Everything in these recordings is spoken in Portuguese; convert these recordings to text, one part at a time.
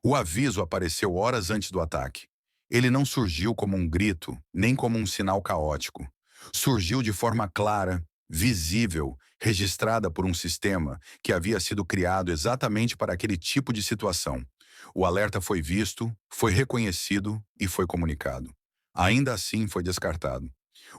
O aviso apareceu horas antes do ataque. Ele não surgiu como um grito, nem como um sinal caótico. Surgiu de forma clara, visível, registrada por um sistema que havia sido criado exatamente para aquele tipo de situação. O alerta foi visto, foi reconhecido e foi comunicado. Ainda assim, foi descartado.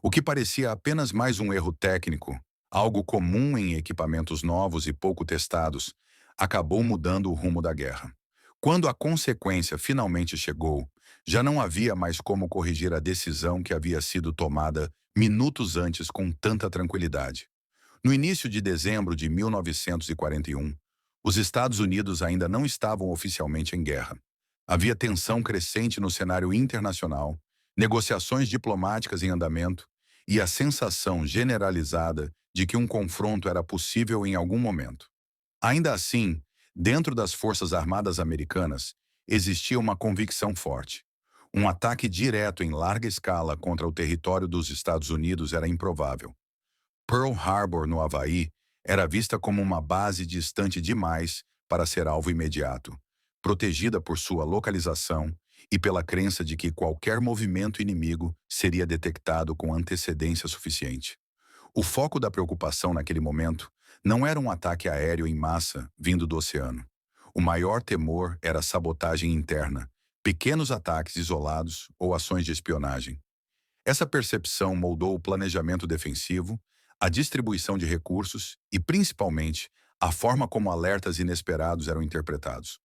O que parecia apenas mais um erro técnico, algo comum em equipamentos novos e pouco testados, acabou mudando o rumo da guerra. Quando a consequência finalmente chegou, já não havia mais como corrigir a decisão que havia sido tomada minutos antes com tanta tranquilidade. No início de dezembro de 1941, os Estados Unidos ainda não estavam oficialmente em guerra. Havia tensão crescente no cenário internacional, negociações diplomáticas em andamento e a sensação generalizada de que um confronto era possível em algum momento. Ainda assim, dentro das Forças Armadas Americanas, existia uma convicção forte. Um ataque direto em larga escala contra o território dos Estados Unidos era improvável. Pearl Harbor, no Havaí, era vista como uma base distante demais para ser alvo imediato, protegida por sua localização e pela crença de que qualquer movimento inimigo seria detectado com antecedência suficiente. O foco da preocupação naquele momento não era um ataque aéreo em massa vindo do oceano. O maior temor era a sabotagem interna, pequenos ataques isolados ou ações de espionagem. Essa percepção moldou o planejamento defensivo, a distribuição de recursos e, principalmente, a forma como alertas inesperados eram interpretados.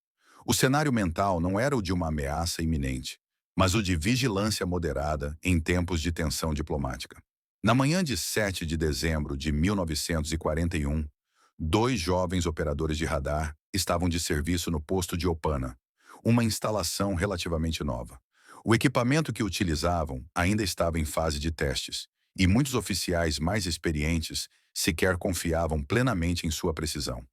O cenário mental não era o de uma ameaça iminente, mas o de vigilância moderada em tempos de tensão diplomática. Na manhã de 7 de dezembro de 1941, dois jovens operadores de radar estavam de serviço no posto de Opana, uma instalação relativamente nova. O equipamento que utilizavam ainda estava em fase de testes, e muitos oficiais mais experientes sequer confiavam plenamente em sua precisão.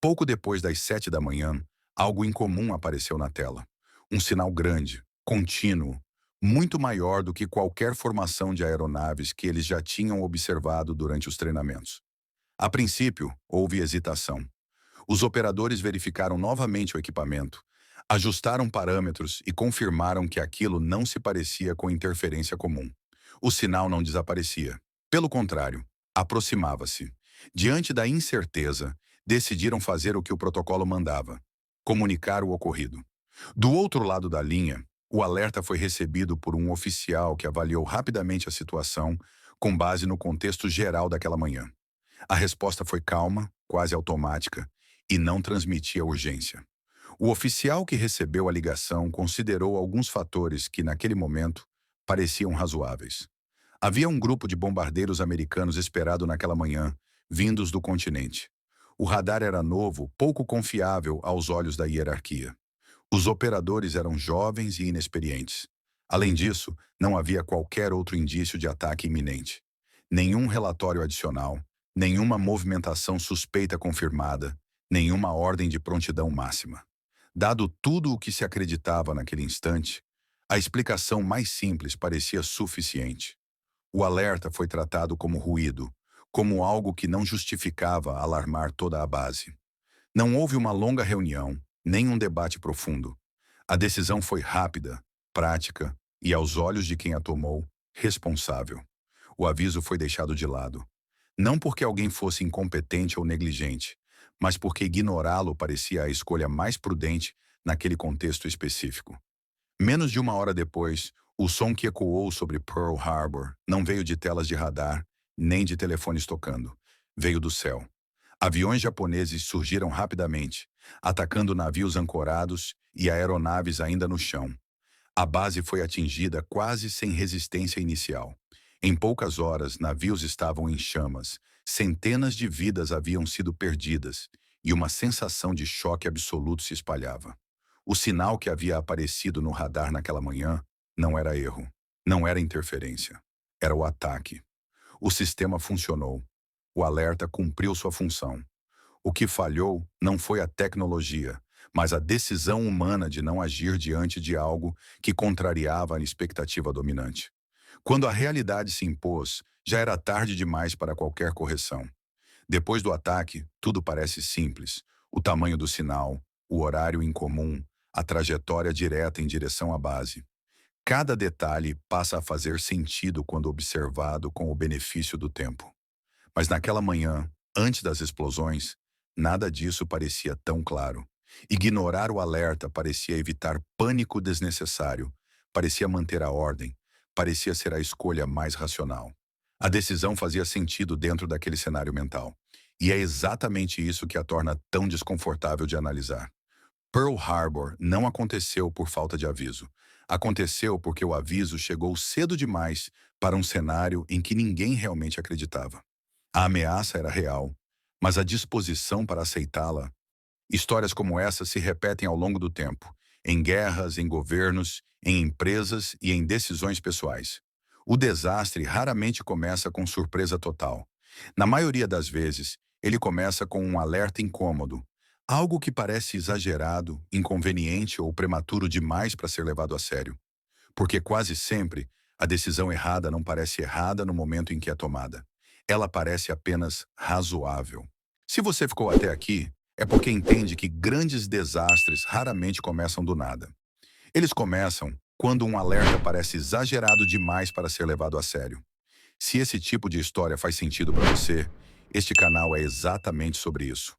Pouco depois das 7 da manhã, algo incomum apareceu na tela. Um sinal grande, contínuo, muito maior do que qualquer formação de aeronaves que eles já tinham observado durante os treinamentos. A princípio, houve hesitação. Os operadores verificaram novamente o equipamento, ajustaram parâmetros e confirmaram que aquilo não se parecia com interferência comum. O sinal não desaparecia. Pelo contrário, aproximava-se. Diante da incerteza, decidiram fazer o que o protocolo mandava: comunicar o ocorrido. Do outro lado da linha, o alerta foi recebido por um oficial que avaliou rapidamente a situação com base no contexto geral daquela manhã. A resposta foi calma, quase automática, e não transmitia urgência. O oficial que recebeu a ligação considerou alguns fatores que, naquele momento, pareciam razoáveis. Havia um grupo de bombardeiros americanos esperado naquela manhã, vindos do continente. O radar era novo, pouco confiável aos olhos da hierarquia. Os operadores eram jovens e inexperientes. Além disso, não havia qualquer outro indício de ataque iminente. Nenhum relatório adicional, nenhuma movimentação suspeita confirmada, nenhuma ordem de prontidão máxima. Dado tudo o que se acreditava naquele instante, a explicação mais simples parecia suficiente. O alerta foi tratado como ruído, como algo que não justificava alarmar toda a base. Não houve uma longa reunião, nem um debate profundo. A decisão foi rápida, prática e, aos olhos de quem a tomou, responsável. O aviso foi deixado de lado. Não porque alguém fosse incompetente ou negligente, mas porque ignorá-lo parecia a escolha mais prudente naquele contexto específico. Menos de uma hora depois, o som que ecoou sobre Pearl Harbor não veio de telas de radar, nem de telefones tocando. Veio do céu. Aviões japoneses surgiram rapidamente, atacando navios ancorados e aeronaves ainda no chão. A base foi atingida quase sem resistência inicial. Em poucas horas, navios estavam em chamas, centenas de vidas haviam sido perdidas e uma sensação de choque absoluto se espalhava. O sinal que havia aparecido no radar naquela manhã não era erro, não era interferência, era o ataque. O sistema funcionou. O alerta cumpriu sua função. O que falhou não foi a tecnologia, mas a decisão humana de não agir diante de algo que contrariava a expectativa dominante. Quando a realidade se impôs, já era tarde demais para qualquer correção. Depois do ataque, tudo parece simples. O tamanho do sinal, o horário incomum, a trajetória direta em direção à base. Cada detalhe passa a fazer sentido quando observado com o benefício do tempo. Mas naquela manhã, antes das explosões, nada disso parecia tão claro. Ignorar o alerta parecia evitar pânico desnecessário, parecia manter a ordem, parecia ser a escolha mais racional. A decisão fazia sentido dentro daquele cenário mental. E é exatamente isso que a torna tão desconfortável de analisar. Pearl Harbor não aconteceu por falta de aviso. Aconteceu porque o aviso chegou cedo demais para um cenário em que ninguém realmente acreditava. A ameaça era real, mas a disposição para aceitá-la. Histórias como essa se repetem ao longo do tempo, em guerras, em governos, em empresas e em decisões pessoais. O desastre raramente começa com surpresa total. Na maioria das vezes, ele começa com um alerta incômodo, algo que parece exagerado, inconveniente ou prematuro demais para ser levado a sério. Porque quase sempre, a decisão errada não parece errada no momento em que é tomada. Ela parece apenas razoável. Se você ficou até aqui, é porque entende que grandes desastres raramente começam do nada. Eles começam quando um alerta parece exagerado demais para ser levado a sério. Se esse tipo de história faz sentido para você, este canal é exatamente sobre isso.